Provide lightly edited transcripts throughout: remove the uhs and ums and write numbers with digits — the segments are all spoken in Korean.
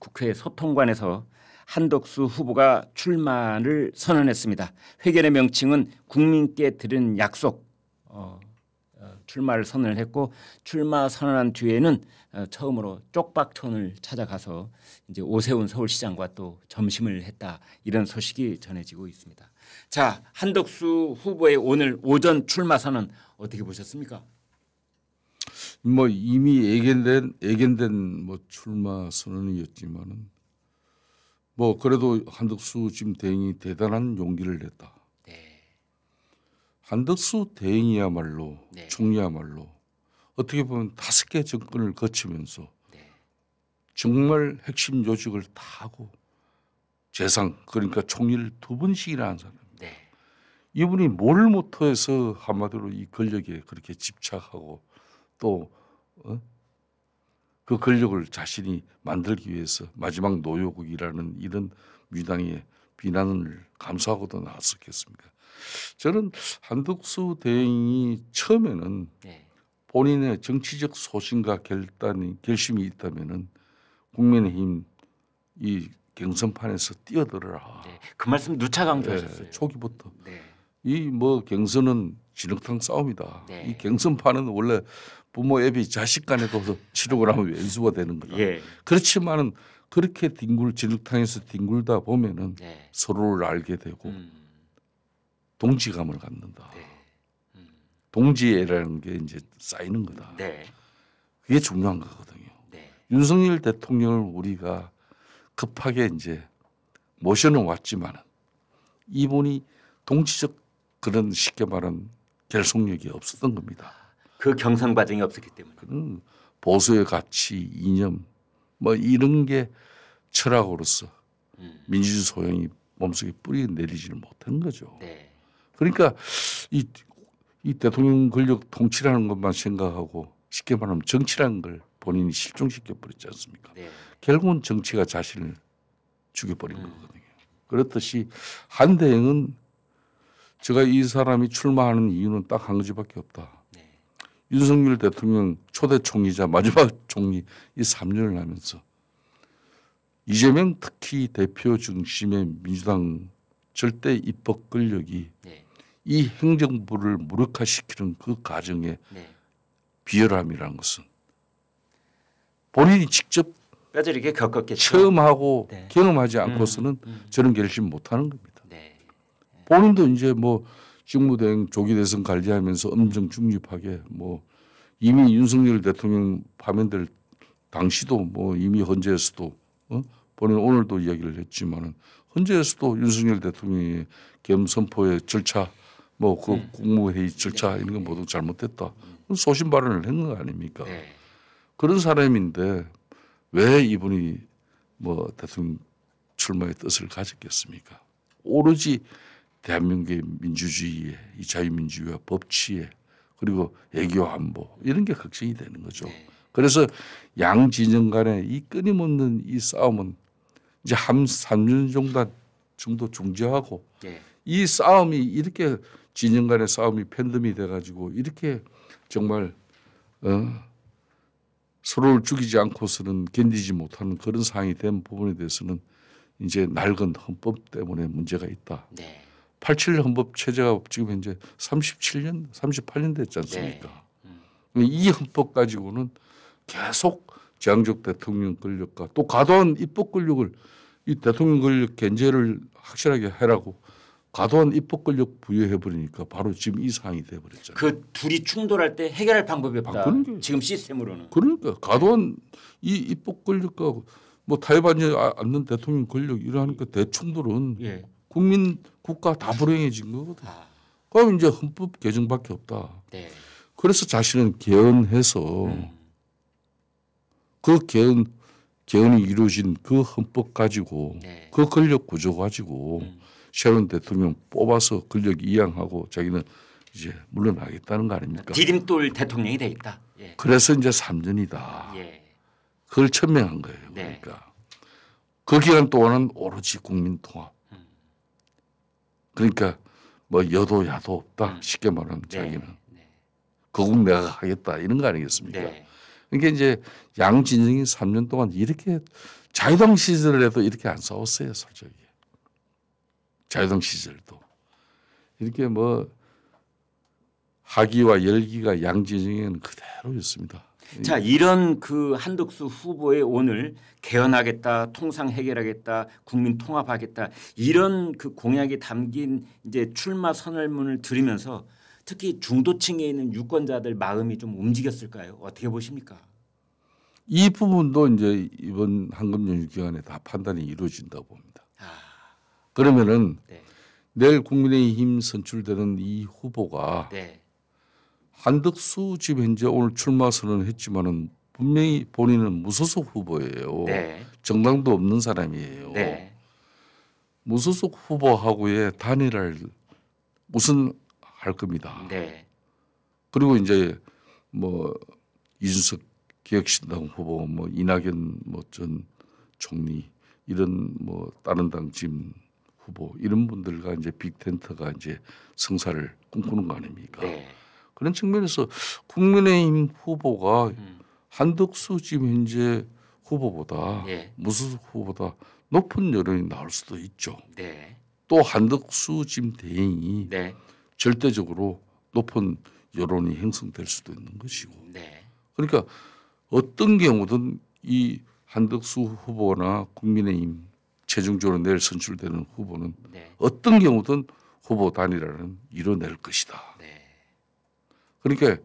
국회 소통관에서 한덕수 후보가 출마를 선언했습니다. 회견의 명칭은 국민께 드린 약속. 출마를 선언을 했고 출마 선언한 뒤에는 처음으로 쪽박촌을 찾아가서 이제 오세훈 서울시장과 또 점심을 했다 이런 소식이 전해지고 있습니다. 자, 한덕수 후보의 오늘 오전 출마 선언 어떻게 보셨습니까? 뭐 이미 예견된 뭐 출마 선언이었지만은 뭐 그래도 한덕수 지금 대행이 대단한 용기를 냈다. 한덕수 대행이야말로 네. 총리야말로 어떻게 보면 5개 정권을 거치면서 정말 핵심 요직을 다 하고 재상 그러니까 총리를 2번씩이나 한 사람. 이분이 뭘 모토해서 한마디로 이 권력에 그렇게 집착하고 또 그 권력을 자신이 만들기 위해서 마지막 노여국이라는 이런 민주당의 비난을 감수하고도 나왔었겠습니까? 저는 한덕수 대행이 처음에는 본인의 정치적 소신과 결심이 있다면은 국민의힘 이 경선판에서 뛰어들어라. 그 말씀 누차 강조하셨어요. 초기부터. 네. 이 뭐 경선은 진흙탕 싸움이다. 이 경선판은 원래 부모 애비 자식 간에도 치르고 나면 왼수가 되는 거다. 그렇지만은 그렇게 진흙탕에서 뒹굴다 보면은 서로를 알게 되고 동지감을 갖는다. 동지애라는 게 이제 쌓이는 거다. 그게 중요한 거거든요. 윤석열 대통령을 우리가 급하게 이제 모셔는 왔지만은 이분이 동지적 그런 쉽게 말한 결속력이 없었던 겁니다. 그 경선 과정이 없었기 때문에. 그런 보수의 가치, 이념 뭐 이런 게 철학으로서 민주주의 소양이 몸속에 뿌리 내리지를 못한 거죠. 그러니까 이 대통령 권력 통치라는 것만 생각하고 쉽게 말하면 정치라는 걸 본인이 실종시켜 버렸지 않습니까? 결국은 정치가 자신을 죽여버린 거거든요. 그렇듯이 한대행은 제가 이 사람이 출마하는 이유는 딱 한 가지밖에 없다. 윤석열 대통령 초대 총리자 마지막 총리 이 3년을 하면서 이재명 특히 대표 중심의 민주당 절대 입법 권력이 이 행정부를 무력화시키는 그 과정의 비열함이라는 것은 본인이 직접 뼈저리게 겪었겠죠. 체험하고 경험하지 않고서는 저런 결심 못하는 겁니다. 본인도 이제 뭐 직무대행 조기 대선 관리하면서 엄정 중립하게 뭐 이미 윤석열 대통령 파면될 당시도 뭐 이미 헌재에서도 본인 오늘도 이야기를 했지만은 헌재에서도 윤석열 대통령의 겸 선포의 절차 뭐 그 국무회의 절차 이런 건 모두 잘못됐다. 소신 발언을 한 거 아닙니까? 그런 사람인데 왜 이분이 뭐 대통령 출마의 뜻을 가졌겠습니까? 오로지 대한민국의 민주주의에 이 자유민주주의와 법치에 그리고 애교 안보 이런 게 걱정이 되는 거죠. 그래서 양 진영 간의 이 끊임없는 이 싸움은 이제 한 3년 정도 중지하고 이 싸움이 이렇게 진영 간의 싸움이 팬덤이 돼가지고 이렇게 정말 서로를 죽이지 않고서는 견디지 못하는 그런 상황이 된 부분에 대해서는 이제 낡은 헌법 때문에 문제가 있다. 87 헌법 체제가 지금 현재 37년, 38년 됐지 않습니까? 이 헌법 가지고는 계속 제왕적 대통령 권력과 또 과도한 입법 권력을 이 대통령 권력 견제를 확실하게 해라고 과도한 입법 권력 부여해 버리니까 바로 지금 이 상황이 돼 버렸잖아요. 그 둘이 충돌할 때 해결할 방법이 없다. 지금 시스템으로는. 그러니까 과도한 이 입법 권력과 뭐 타협하지 않는 대통령 권력 이러하니까 대충돌은 국민 국가 다 불행해진 거거든. 그럼 이제 헌법 개정밖에 없다. 그래서 자신은 개헌해서 그 개헌이 이루어진 그 헌법 가지고 그 권력 구조 가지고 새로운 대통령 뽑아서 권력 이양하고 자기는 이제 물러나겠다는 거 아닙니까? 디딤돌 대통령이 돼 있다. 그래서 이제 3년이다. 그걸 천명한 거예요. 그러니까 그 기간 동안은 오로지 국민 통합. 그러니까 뭐 여도 야도 없다. 쉽게 말하면 자기는 거국 내가 하겠다 이런 거 아니겠습니까? 그러니까 이제 양 진영이 3년 동안 이렇게 자유당 시절에도 이렇게 안 싸웠어요, 솔직히. 자유당 시절도 이렇게 뭐 하기와 열기가 양 진영에는 그대로였습니다. 자, 이런 그 한덕수 후보의 오늘 개헌하겠다, 통상 해결하겠다, 국민 통합하겠다 이런 그 공약이 담긴 이제 출마 선언문을 들으면서 특히 중도층에 있는 유권자들 마음이 좀 움직였을까요? 어떻게 보십니까? 이 부분도 이제 이번 황금 연휴 기간에 다 판단이 이루어진다고 봅니다. 그러면은 네. 내일 국민의힘 선출되는 이 후보가 네. 한덕수 지금 현재 오늘 출마 선언을 했지만은 분명히 본인은 무소속 후보예요. 네. 정당도 없는 사람이에요. 네. 무소속 후보하고의 단일화를 우선 할 겁니다. 네. 그리고 이제 뭐 이준석 기획신당 후보, 뭐 이낙연 뭐 전 총리 이런 뭐 다른 당 지금 후보 이런 분들과 이제 빅텐트가 이제 성사를 꿈꾸는 거 아닙니까? 네. 그런 측면에서 국민의힘 후보가 한덕수 지금 현재 후보보다 네. 무소속 후보보다 높은 여론이 나올 수도 있죠. 네. 또 한덕수 지금 대행이 네. 절대적으로 높은 여론이 형성될 수도 있는 것이고. 네. 그러니까 어떤 경우든 이 한덕수 후보나 국민의힘 최종적으로 내일 선출되는 후보는 네. 어떤 경우든 후보 단일화는 이뤄낼 것이다. 네. 그러니까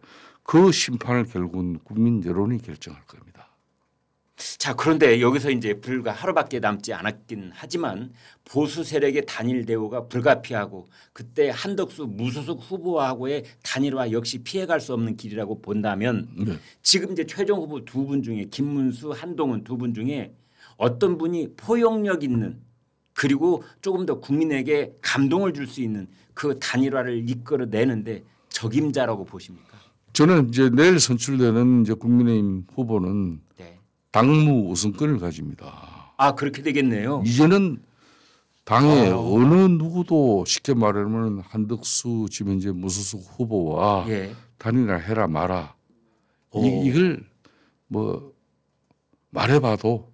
그 심판을 결국은 국민 여론이 결정할 겁니다. 자, 그런데 여기서 이제 불과 하루밖에 남지 않았긴 하지만 보수 세력의 단일 대우가 불가피하고 그때 한덕수 무소속 후보하고의 단일화 역시 피해갈 수 없는 길이라고 본다면 네. 지금 이제 최종 후보 두 분 중에 김문수, 한동훈 두 분 중에 어떤 분이 포용력 있는 그리고 조금 더 국민에게 감동을 줄 수 있는 그 단일화를 이끌어내는데 적임자라고 보십니까? 저는 이제 내일 선출되는 이제 국민의힘 후보는 네. 당무 우선권을 가집니다. 아, 그렇게 되겠네요. 이제는 당의 어느 누구도 쉽게 말하면 한덕수 지금 현재 무소속 후보와 예. 단일화 해라 마라 이걸 뭐 말해봐도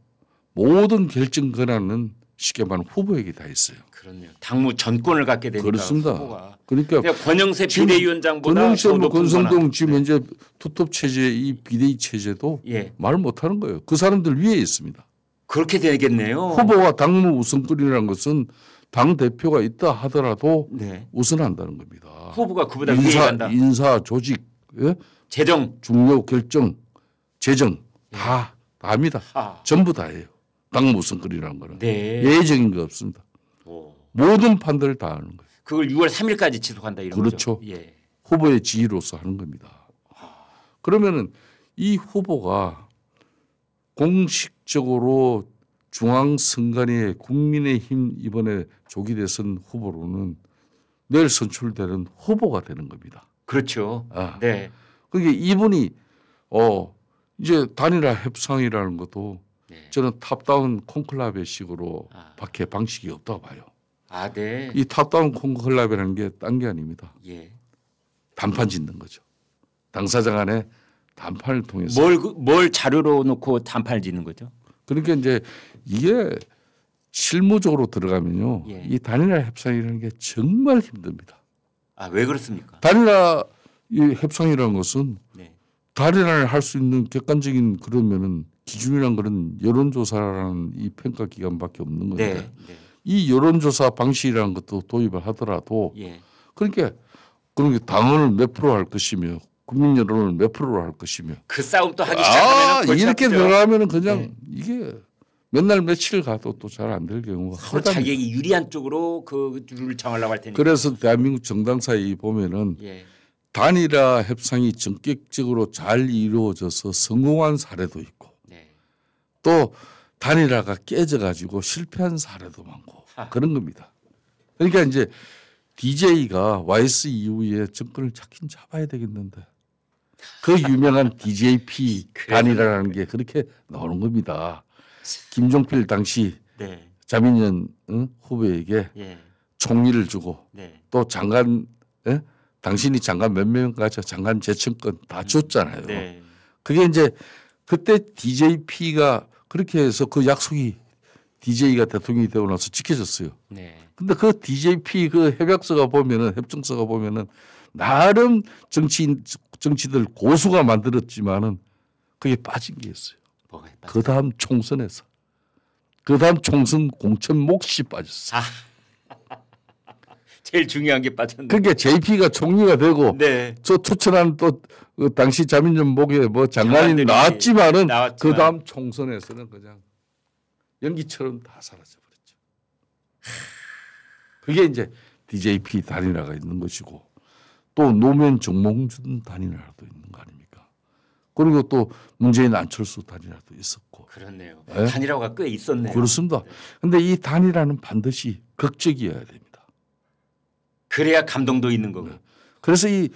모든 결정 권한은 쉽게 말하면 후보에게 다 있어요. 그렇네요. 당무 전권을 갖게 되니까 그렇습니다. 후보가. 그러니까 권영세 비대위원장보다 권영세 더 뭐 높은 권성동 권한. 지금 현재 투톱 체제 이 비대위 체제도 예. 말 못하는 거예요. 그 사람들 위에 있습니다. 그렇게 되겠네요. 후보와 당무 우선권이라는 것은 당 대표가 있다 하더라도 네. 우선한다는 겁니다. 후보가 그보다 위에 간다. 인사 조직, 예? 재정. 중요 결정, 재정 다 합니다. 전부 다예요. 당무 우선권이라는 거는 네. 예외적인 거 없습니다. 오. 모든 판단을 다 하는 거예요. 그걸 6월 3일까지 지속한다 이런 그렇죠. 거죠. 예. 후보의 지위로서 하는 겁니다. 그러면은 이 후보가 공식적으로 중앙선관위의 국민의힘 이번에 조기 대선 후보로는 내일 선출되는 후보가 되는 겁니다. 그렇죠. 네. 그러니까 이분이 이제 단일화 협상이라는 것도 네. 저는 탑다운 콘클라베 식으로 밖에 방식이 없다고 봐요. 아, 네. 이 탑다운 콘클라베라는 게 딴 게 아닙니다. 예. 단판 짓는 거죠. 당사자 간에 단판을 통해서. 뭘 자료로 놓고 단판을 짓는 거죠? 그러니까 이제 이게 실무적으로 들어가면요. 예. 이 단일화 협상이라는 게 정말 힘듭니다. 아, 왜 그렇습니까? 단일화 이 협상이라는 것은 네. 단일화를 할 수 있는 객관적인 그러면은 기준이란 거는 여론조사라는 이 평가 기관밖에 없는 건데 네. 네. 이 여론조사 방식이라는 것도 도입을 하더라도 예. 그러니까 당원을 몇 프로 할 것이며 국민 여론을 몇 프로로 할 것이며 그 싸움 또 하기 시작하면 골치 이렇게 아프죠. 들어가면은 그냥 이게 맨날 며칠 가도 또 잘 안 될 경우가 서로 허다합니다. 자기에게 유리한 쪽으로 그 룰을 정하려고 할 테니까. 그래서 대한민국 정당사에 보면은 예. 단일화 협상이 전격적으로 잘 이루어져서 성공한 사례도 있고 네. 또 단일화가 깨져가지고 실패한 사례도 많고 그런 겁니다. 그러니까 이제 DJ가 YS 이후에 정권을 잡긴 잡아야 되겠는데 그 유명한 DJP 단일화라는 게 그렇게 나오는 겁니다. 김종필 당시 네. 자민련 후보에게 예. 총리를 주고 네. 또 장관 당신이 장관 몇 명 가져 장관 재청권 다 줬잖아요. 네. 그게 이제 그때 DJP가 그렇게 해서 그 약속이 DJ가 대통령이 되고 나서 지켜졌어요. 네. 근데 그 DJP 그 협약서가 보면은 협정서가 보면은 나름 정치들 고수가 만들었지만은 그게 빠진 게 있어요. 그 다음 총선에서 그 다음 총선 공천 몫이 빠졌어. 제일 중요한 게 빠졌네. 그러니까 JP가 총리가 되고 네. 저 투철한 또 그 당시 자민정복에 뭐 장관이 나왔지만은 그 다음 총선에서는 그냥 연기처럼 다 사라져 버렸죠. 그게 이제 DJP 단일화가 있는 것이고 또 노무현 정몽준 단일화도 있는 거 아닙니까? 그리고 또 문재인 안철수 단일화도 있었고. 그렇네요. 네? 단일화가 꽤 있었네요. 그렇습니다. 그런데 이 단일화는 반드시 극적이어야 됩니다. 그래야 감동도 있는 거고. 네. 그래서 이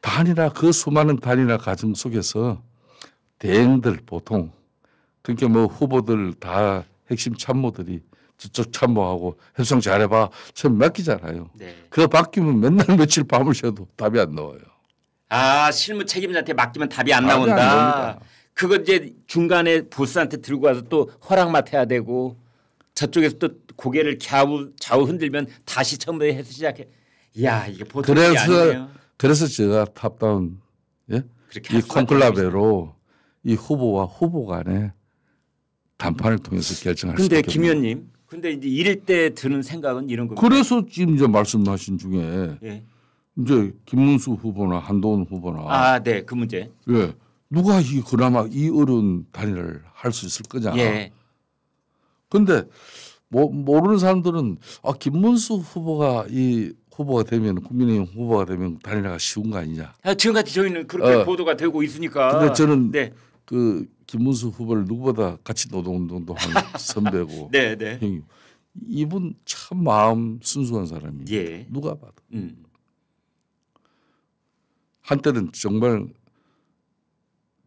단일화 그 수많은 단일화 과정 속에서 대행들 보통 그러니까 뭐 후보들 다 핵심 참모들이 저쪽 참모하고 협상 잘해봐 처음 맡기잖아요. 네. 그거 바뀌면 맨날 며칠 밤을 새도 답이 안 나와요. 실무 책임자한테 맡기면 답이 안 나온다. 그거 이제 중간에 보스한테 들고 와서 또 허락 맡아야 되고 저쪽에서 또 고개를 좌우 흔들면 다시 처음부터 해서 시작해. 이야 이게 보통 일이 아니네요. 그래서 제가 탑다운 이 콘클라베로 이 후보와 후보 간에 담판을 통해서 결정할 수 있습니다. 그런데 김 의원님, 근데 이제 이럴 때 드는 생각은 이런 겁니다. 그래서 지금 이제 말씀하신 중에 예. 이제 김문수 후보나 한동훈 후보나 네, 그 문제. 예, 누가 그나마 이 어려운 단일화를 할 수 있을 거냐. 예. 근데 모르는 사람들은 김문수 후보가 후보가 되면 국민의힘 후보가 되면 단일화가 쉬운 거 아니냐. 지금까지 저희는 그렇게 보도가 되고 있으니까. 근데 저는 그 김문수 후보를 누구보다 같이 노동운동도 한 선배고. 네, 네. 형님, 이분 참 마음 순수한 사람이에요. 예. 누가 봐도. 한때는 정말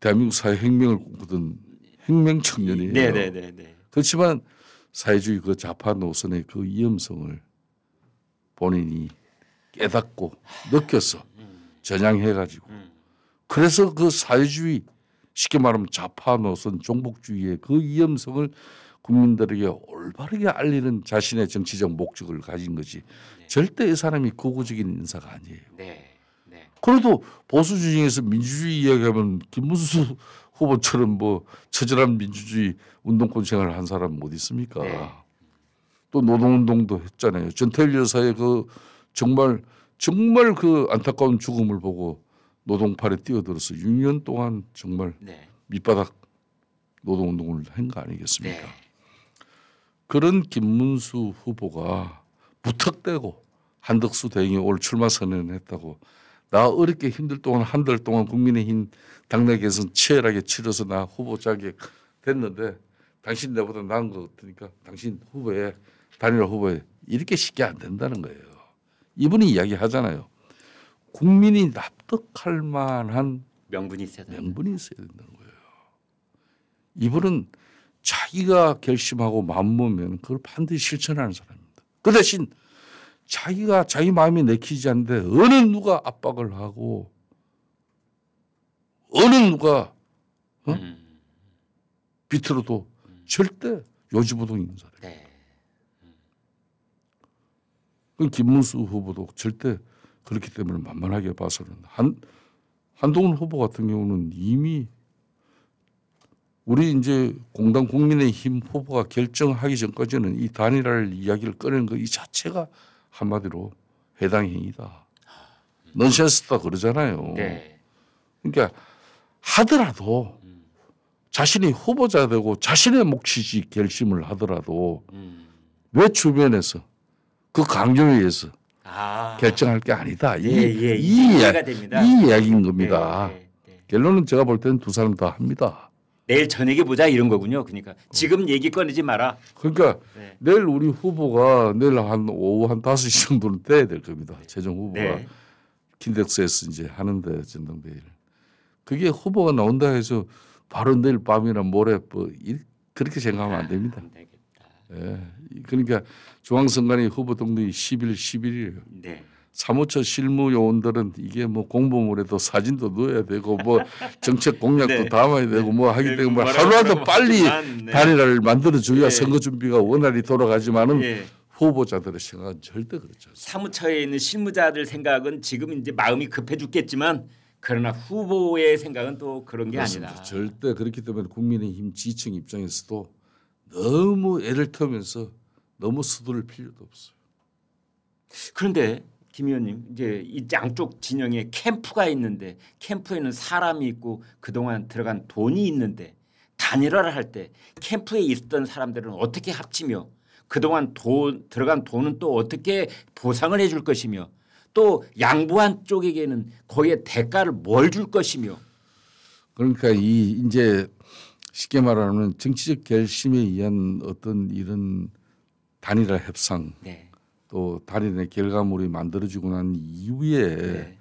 대한민국 사회 혁명을 꿈꾸던 혁명 청년이에요. 네, 네, 네, 네. 그렇지만 사회주의 그 좌파 노선의 그 위험성을 본인이 깨닫고 느껴서 전향해가지고 그래서 그 사회주의 쉽게 말하면 좌파 노선 종북주의의 그 위험성을 국민들에게 올바르게 알리는 자신의 정치적 목적을 가진 거지. 네. 절대 이 사람이 극우적인 인사가 아니에요. 네. 네. 그래도 보수주의 중에서 민주주의 이야기하면 김문수 후보처럼 뭐 처절한 민주주의 운동권 생활을 한 사람 못 있습니까? 네. 또 노동운동도 했잖아요. 전태일 여사의 그 정말 그 안타까운 죽음을 보고 노동팔에 뛰어들어서 6년 동안 정말 밑바닥 노동운동을 한 거 아니겠습니까? 네. 그런 김문수 후보가 무턱대고 한덕수 대행이 올 출마 선언했다고 나 어렵게 힘들 동안 한 달 동안 국민의힘 당내 개선 치열하게 치러서 나 후보 자격 됐는데 당신 내보다 나은 것 같으니까 당신 후보에 단일화 후보에 이렇게 쉽게 안 된다는 거예요. 이분이 이야기하잖아요. 국민이 납득할 만한 명분이 있어야 된다는 거예요. 이분은 자기가 결심하고 마음먹으면 그걸 반드시 실천하는 사람입니다. 그 대신 자기가 자기 마음이 내키지 않는데 어느 누가 압박을 하고 어느 누가 비틀어도 절대 요지부동이 있는 사람. 네. 그 김문수 후보도 절대 그렇기 때문에 만만하게 봐서는 한동훈 후보 같은 경우는 이미 우리 이제 공당 국민의힘 후보가 결정하기 전까지는 이 단일화를 이야기를 꺼내는 거 이 자체가 한마디로 해당 행위다. 넌센스다 그러잖아요. 네. 그러니까 하더라도 자신이 후보자 되고 자신의 몫이지 결심을 하더라도 왜 주변에서 그 강요에 의해서 결정할 게 아니다. 이해가 됩니다. 이 이야기인 겁니다. 결론은 제가 볼 때는 두 사람 다 합니다. 내일 저녁에 보자 이런 거군요. 그러니까 지금 얘기 꺼내지 마라. 그러니까 내일 우리 후보가 내일 한 오후 한 5시 정도는 돼야 될 겁니다. 최종 후보가 킨덱스에서 이제 하는데 전당대회를. 그게 후보가 나온다 해서 바로 내일 밤이나 모레 그렇게 생각하면 안 됩니다. 안 되겠다. 그러니까 중앙선관위 후보 등록이 10일, 11일이에요. 네. 사무처 실무 요원들은 이게 뭐 공보물에도 사진도 넣어야 되고 뭐 정책 공약도 네. 담아야 되고 뭐 하기 때문에 하루라도 빨리 네. 단일화를 만들어줘야 네. 선거 준비가 원활히 돌아가지만은 네. 후보자들의 생각은 절대 그렇지 않습니다. 사무처에 있는 실무자들 생각은 지금 이제 마음이 급해 죽겠지만 그러나 후보의 생각은 또 그런 게 그렇습니다. 아니다. 절대 그렇기 때문에 국민의힘 지층 입장에서도 너무 애를 태우면서 너무 서두를 필요도 없어요. 그런데 김 의원님 이제 이 양쪽 진영에 캠프가 있는데 캠프에는 사람이 있고 그동안 들어간 돈이 있는데 단일화를 할 때 캠프에 있던 사람들은 어떻게 합치며 그동안 들어간 돈은 또 어떻게 보상을 해줄 것이며 또 양보한 쪽에게는 거기에 대가를 뭘 줄 것이며 그러니까 이제 쉽게 말하면 정치적 결심에 의한 어떤 이런 단일화 협상 네. 또 단일화 결과물이 만들어지고 난 이후에 네.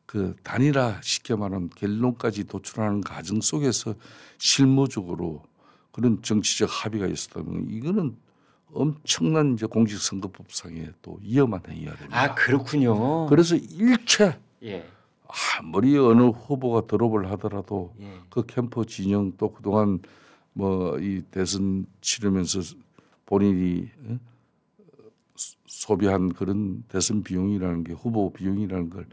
그 단일화 쉽게 말하면 결론까지 도출하는 과정 속에서 실무적으로 그런 정치적 합의가 있었다면 이거는 엄청난 이제 공직선거법상에 또 위험한 행위가 됩니다. 아 그렇군요. 그래서 일체 예. 아무리 어느 후보가 드롭을 하더라도 예. 그 캠프 진영 또 그동안 뭐 이 대선 치르면서 본인이 소비한 그런 대선 비용이라는 게 후보 비용이라는 걸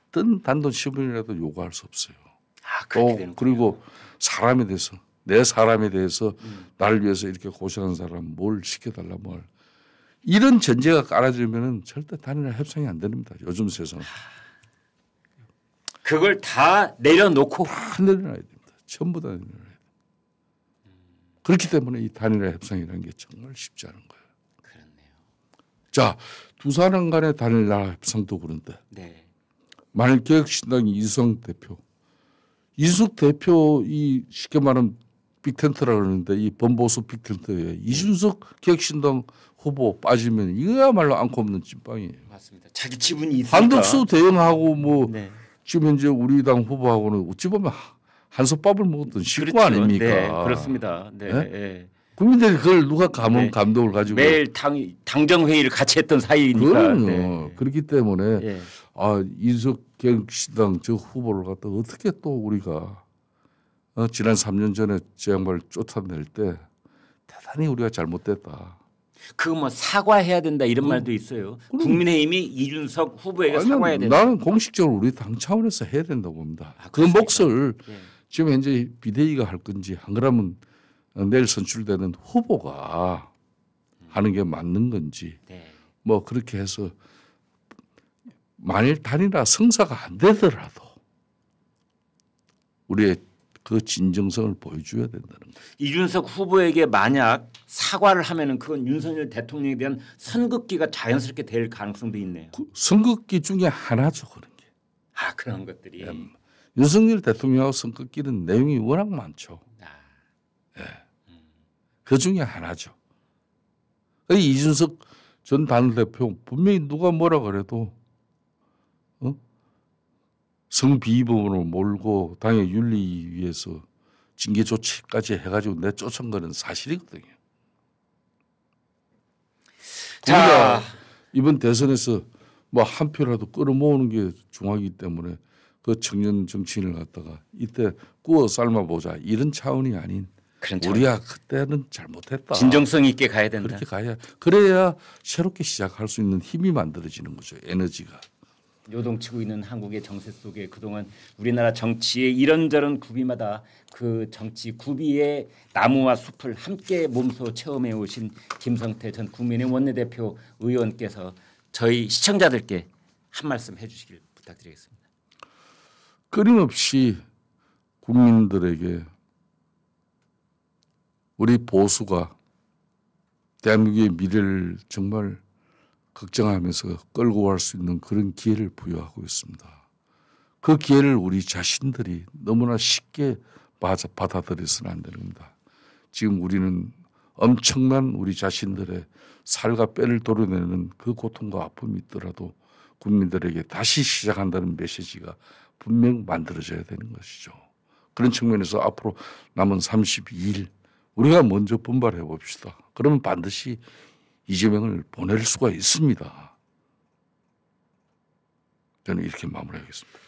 어떤 단돈 10원이라도 요구할 수 없어요. 아 그렇게 또 되는군요. 그리고 사람에 대해서 내 사람에 대해서 나를 위해서 이렇게 고생한 사람 뭘 시켜달라 뭘 이런 전제가 깔아지면은 절대 단일화 협상이 안 됩니다. 요즘 세상 그걸 다 내려놓고 다 내려놔야 됩니다. 전부 다 내려놔야 돼요. 그렇기 때문에 이 단일화 협상이라는 게 정말 쉽지 않은 거예요. 그렇네요. 자, 두 사람 간의 단일화 협상도 그런데 네. 만일 개혁신당 이수석 대표 이 쉽게 말하면 빅텐트라 그러는데 이 범보수 빅텐트에 이준석 개혁신당 후보 빠지면 이거야말로 않고 없는 찐빵이에요. 맞습니다. 자기 지분이 있으니까. 한덕수 대응하고 뭐 네. 지금 현재 우리 당 후보하고는 어찌 보면 한솥밥을 먹었던 식구 그렇죠. 아닙니까? 네, 그렇습니다. 네. 네? 네. 국민들이 그걸 누가 네. 감동을 가지고 매일 당정 회의를 같이 했던 사이니까. 그럼요. 네. 그렇기 때문에 네. 이준석 개혁신당 저 후보를 갖다 어떻게 또 우리가 지난 3년 전에 저 양반을 쫓아낼 때 대단히 우리가 잘못됐다. 그 뭐 사과해야 된다 이런 말도 있어요. 국민의힘이 이준석 후보에게 사과해야 된다. 나는 공식적으로 우리 당 차원에서 해야 된다고 봅니다. 아, 그 몫을 네. 지금 현재 비대위가 할 건지 안 그러면 내일 선출되는 후보가 하는 게 맞는 건지 네. 뭐 그렇게 해서 만일 단일화 성사가 안 되더라도 우리의 그 진정성을 보여줘야 된다는 거예요. 이준석 후보에게 만약 사과를 하면은 그건 윤석열 대통령에 대한 선긋기가 자연스럽게 될 가능성도 있네요. 그 선긋기 중에 하나죠 그런 게. 아 그런 것들이. 윤석열 대통령하고 선긋기는 내용이 워낙 많죠. 그 중에 하나죠. 이준석 전 당대표 분명히 누가 뭐라 그래도 성비위법으로 몰고 당의 윤리 위해서 징계 조치까지 해가지고 내 쫓은 거는 사실이거든요. 자, 이번 대선에서 뭐 한 표라도 끌어모으는 게 중요하기 때문에 그 청년 정치인을 갖다가 이때 구워 삶아보자 이런 차원이 아닌 그렇죠. 우리가 그때는 잘못했다. 진정성 있게 가야 된다. 그렇게 가야 그래야 새롭게 시작할 수 있는 힘이 만들어지는 거죠. 에너지가. 요동치고 있는 한국의 정세 속에 그동안 우리나라 정치의 이런저런 구비마다 그 정치 구비의 나무와 숲을 함께 몸소 체험해 오신 김성태 전 국민의힘 원내대표 의원께서 저희 시청자들께 한 말씀 해주시길 부탁드리겠습니다. 끊임없이 국민들에게 우리 보수가 대한민국의 미래를 정말 걱정하면서 끌고 갈 수 있는 그런 기회를 부여하고 있습니다. 그 기회를 우리 자신들이 너무나 쉽게 받아들여서는 안 되는 겁니다. 지금 우리는 엄청난 우리 자신들의 살과 뼈를 도려내는 그 고통과 아픔이 있더라도 국민들에게 다시 시작한다는 메시지가 분명 만들어져야 되는 것이죠. 그런 측면에서 앞으로 남은 32일 우리가 먼저 분발해 봅시다. 그러면 반드시 이재명을 보낼 수가 있습니다. 저는 이렇게 마무리하겠습니다.